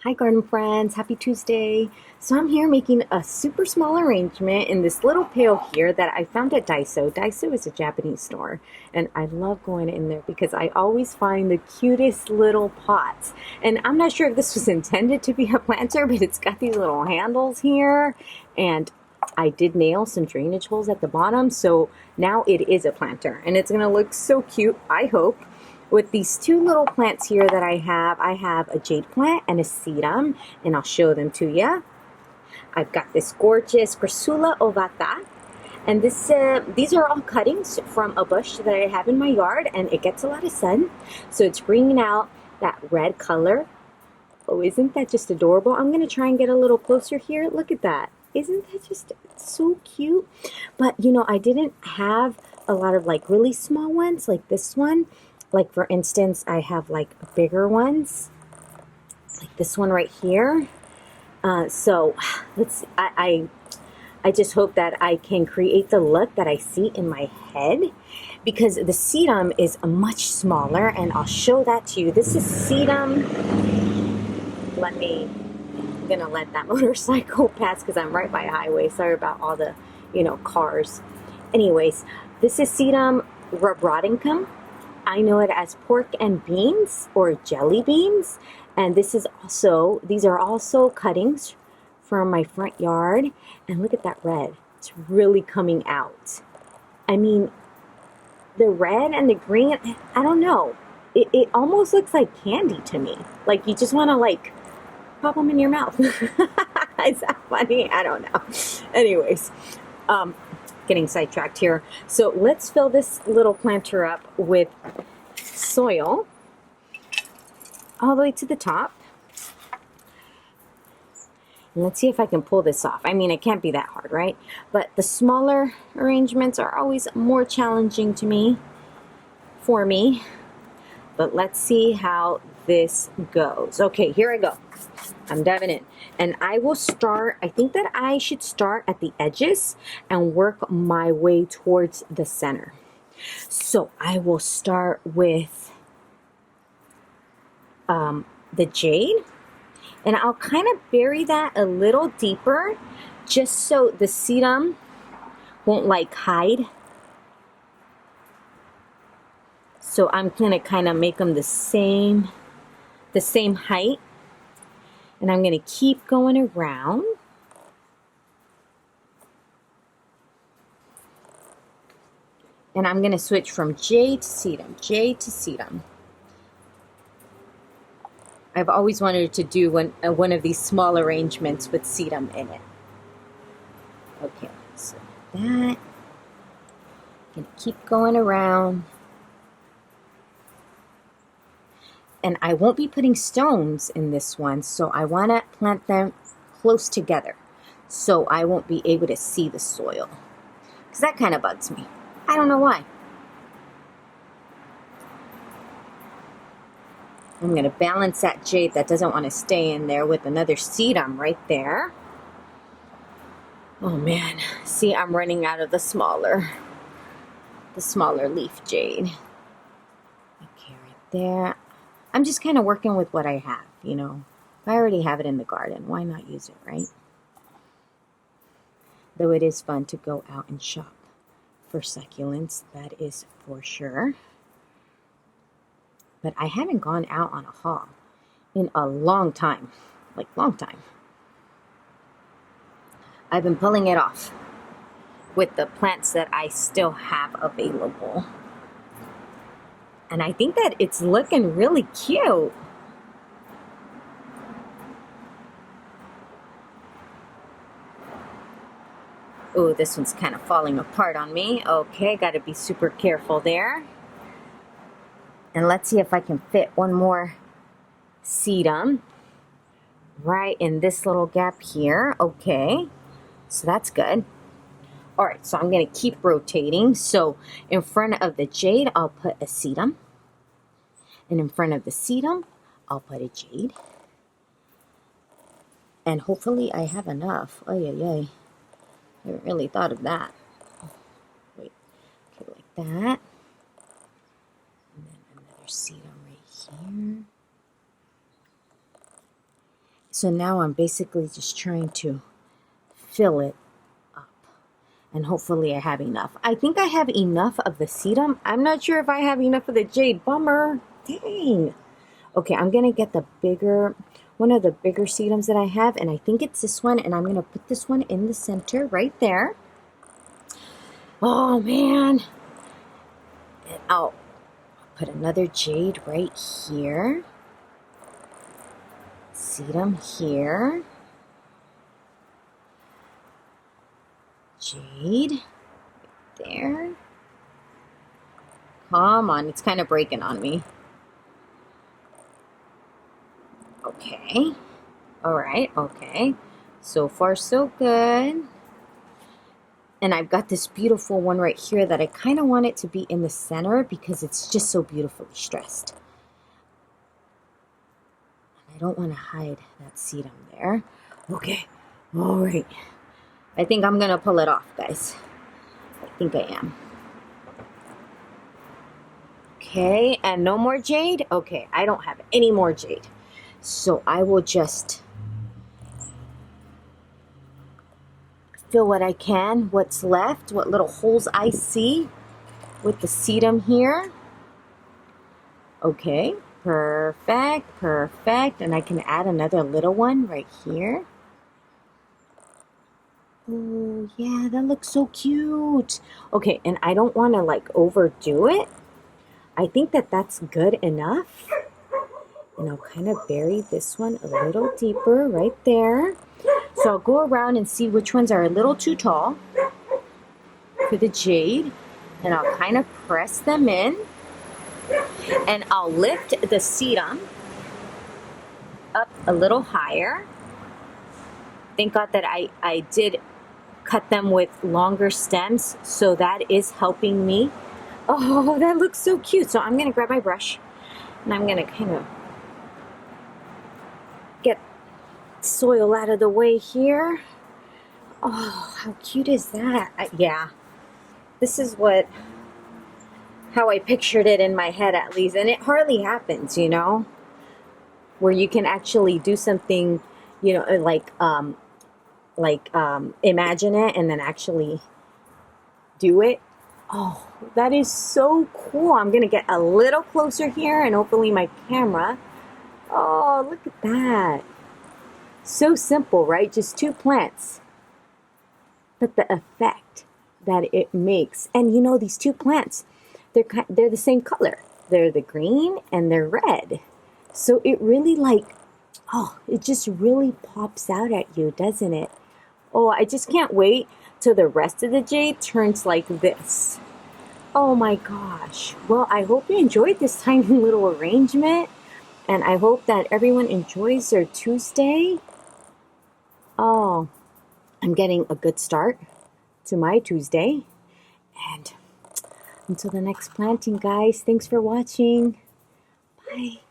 Hi garden friends, happy Tuesday. So I'm here making a super small arrangement in this little pail here that I found at Daiso. Daiso is a Japanese store and I love going in there because I always find the cutest little pots. And I'm not sure if this was intended to be a planter, but it's got these little handles here and I did nail some drainage holes at the bottom, so now it is a planter and it's gonna look so cute, I hope. With these two little plants here that I have a jade plant and a sedum, and I'll show them to you. I've got this gorgeous Crassula Ovata, and these are all cuttings from a bush that I have in my yard, and it gets a lot of sun, so it's bringing out that red color. Oh, isn't that just adorable? I'm going to try and get a little closer here. Look at that. Isn't that just so cute? But, you know, I didn't have a lot of like really small ones like this one. Like for instance, I have like bigger ones, like this one right here. So let's. I just hope that I can create the look that I see in my head, because the sedum is much smaller, and I'll show that to you. This is sedum. I'm gonna let that motorcycle pass because I'm right by a highway. Sorry about all the, cars. Anyways, this is Sedum Rubrotinctum. I know it as pork and beans or jelly beans. And these are also cuttings from my front yard. And look at that red. It's really coming out. I mean, the red and the green, I don't know. It almost looks like candy to me. Like you just want to like pop them in your mouth. Is that funny? I don't know. Anyways, getting sidetracked here. So let's fill this little planter up with soil all the way to the top. And let's see if I can pull this off. I mean, it can't be that hard, right? But the smaller arrangements are always more challenging for me. But let's see how this goes. Okay, here I go. I'm diving in. And I think that I should start at the edges and work my way towards the center. So I will start with the jade. And I'll kind of bury that a little deeper just so the sedum won't like hide. So I'm going to kind of make them the same height. And I'm going to keep going around. And I'm going to switch from jade to sedum. I've always wanted to do one of these small arrangements with sedum in it. Okay, so that. I'm going to keep going around. And I won't be putting stones in this one, so I want to plant them close together so I won't be able to see the soil. Because that kind of bugs me. I don't know why. I'm going to balance that jade that doesn't want to stay in there with another sedum right there. Oh man, see, I'm running out of the smaller leaf jade. Okay, right there. I'm just kind of working with what I have, If I already have it in the garden, why not use it, right? Though it is fun to go out and shop for succulents, that is for sure. But I haven't gone out on a haul in a long time, like long time. I've been pulling it off with the plants that I still have available. And I think that it's looking really cute. Oh, this one's kind of falling apart on me. Okay, got to be super careful there. And let's see if I can fit one more sedum right in this little gap here. Okay, so that's good. All right, so I'm going to keep rotating. So in front of the jade, I'll put a sedum. And in front of the sedum, I'll put a jade. And hopefully I have enough. Oh, yeah. I haven't really thought of that. Wait, okay, like that. And then another sedum right here. So now I'm basically just trying to fill it up. And hopefully I have enough. I think I have enough of the sedum. I'm not sure if I have enough of the jade. Bummer. Dang. Okay, I'm going to get the bigger, one of the bigger sedums that I have. And I think it's this one. And I'm going to put this one in the center right there. Oh, man. And I'll put another jade right here. Sedum here. Jade. Right there. Come on, it's kind of breaking on me. Okay. Alright, okay. So far, so good. And I've got this beautiful one right here that I kind of want it to be in the center because it's just so beautifully stressed. I don't want to hide that sedum there. Okay. All right. I think I'm going to pull it off, guys. I think I am. Okay. And no more jade? Okay. I don't have any more jade. So I will just fill what I can, what's left, what little holes I see with the sedum here. Okay. Perfect, perfect. And I can add another little one right here. Oh, yeah, that looks so cute. Okay, and I don't want to like overdo it. I think that that's good enough. And I'll kind of bury this one a little deeper right there. So I'll go around and see which ones are a little too tall for the jade. And I'll kind of press them in. And I'll lift the sedum up a little higher. Thank God that I did cut them with longer stems, so that is helping me. Oh, that looks so cute. So I'm going to grab my brush, and I'm going to kind of get soil out of the way here. Oh, how cute is that? Yeah, this is how I pictured it in my head, at least. And it hardly happens, you know, where you can actually do something, you know, like imagine it and then actually do it. Oh, that is so cool. I'm going to get a little closer here and hopefully my camera. Oh, look at that. So simple, right? Just two plants. But the effect that it makes. And you know, these two plants, they're the same color. They're the green and they're red. So it really it just really pops out at you, doesn't it? Oh, I just can't wait till the rest of the jade turns like this. Oh my gosh. Well, I hope you enjoyed this tiny little arrangement. And I hope that everyone enjoys their Tuesday. Oh, I'm getting a good start to my Tuesday. And until the next planting, guys, thanks for watching. Bye.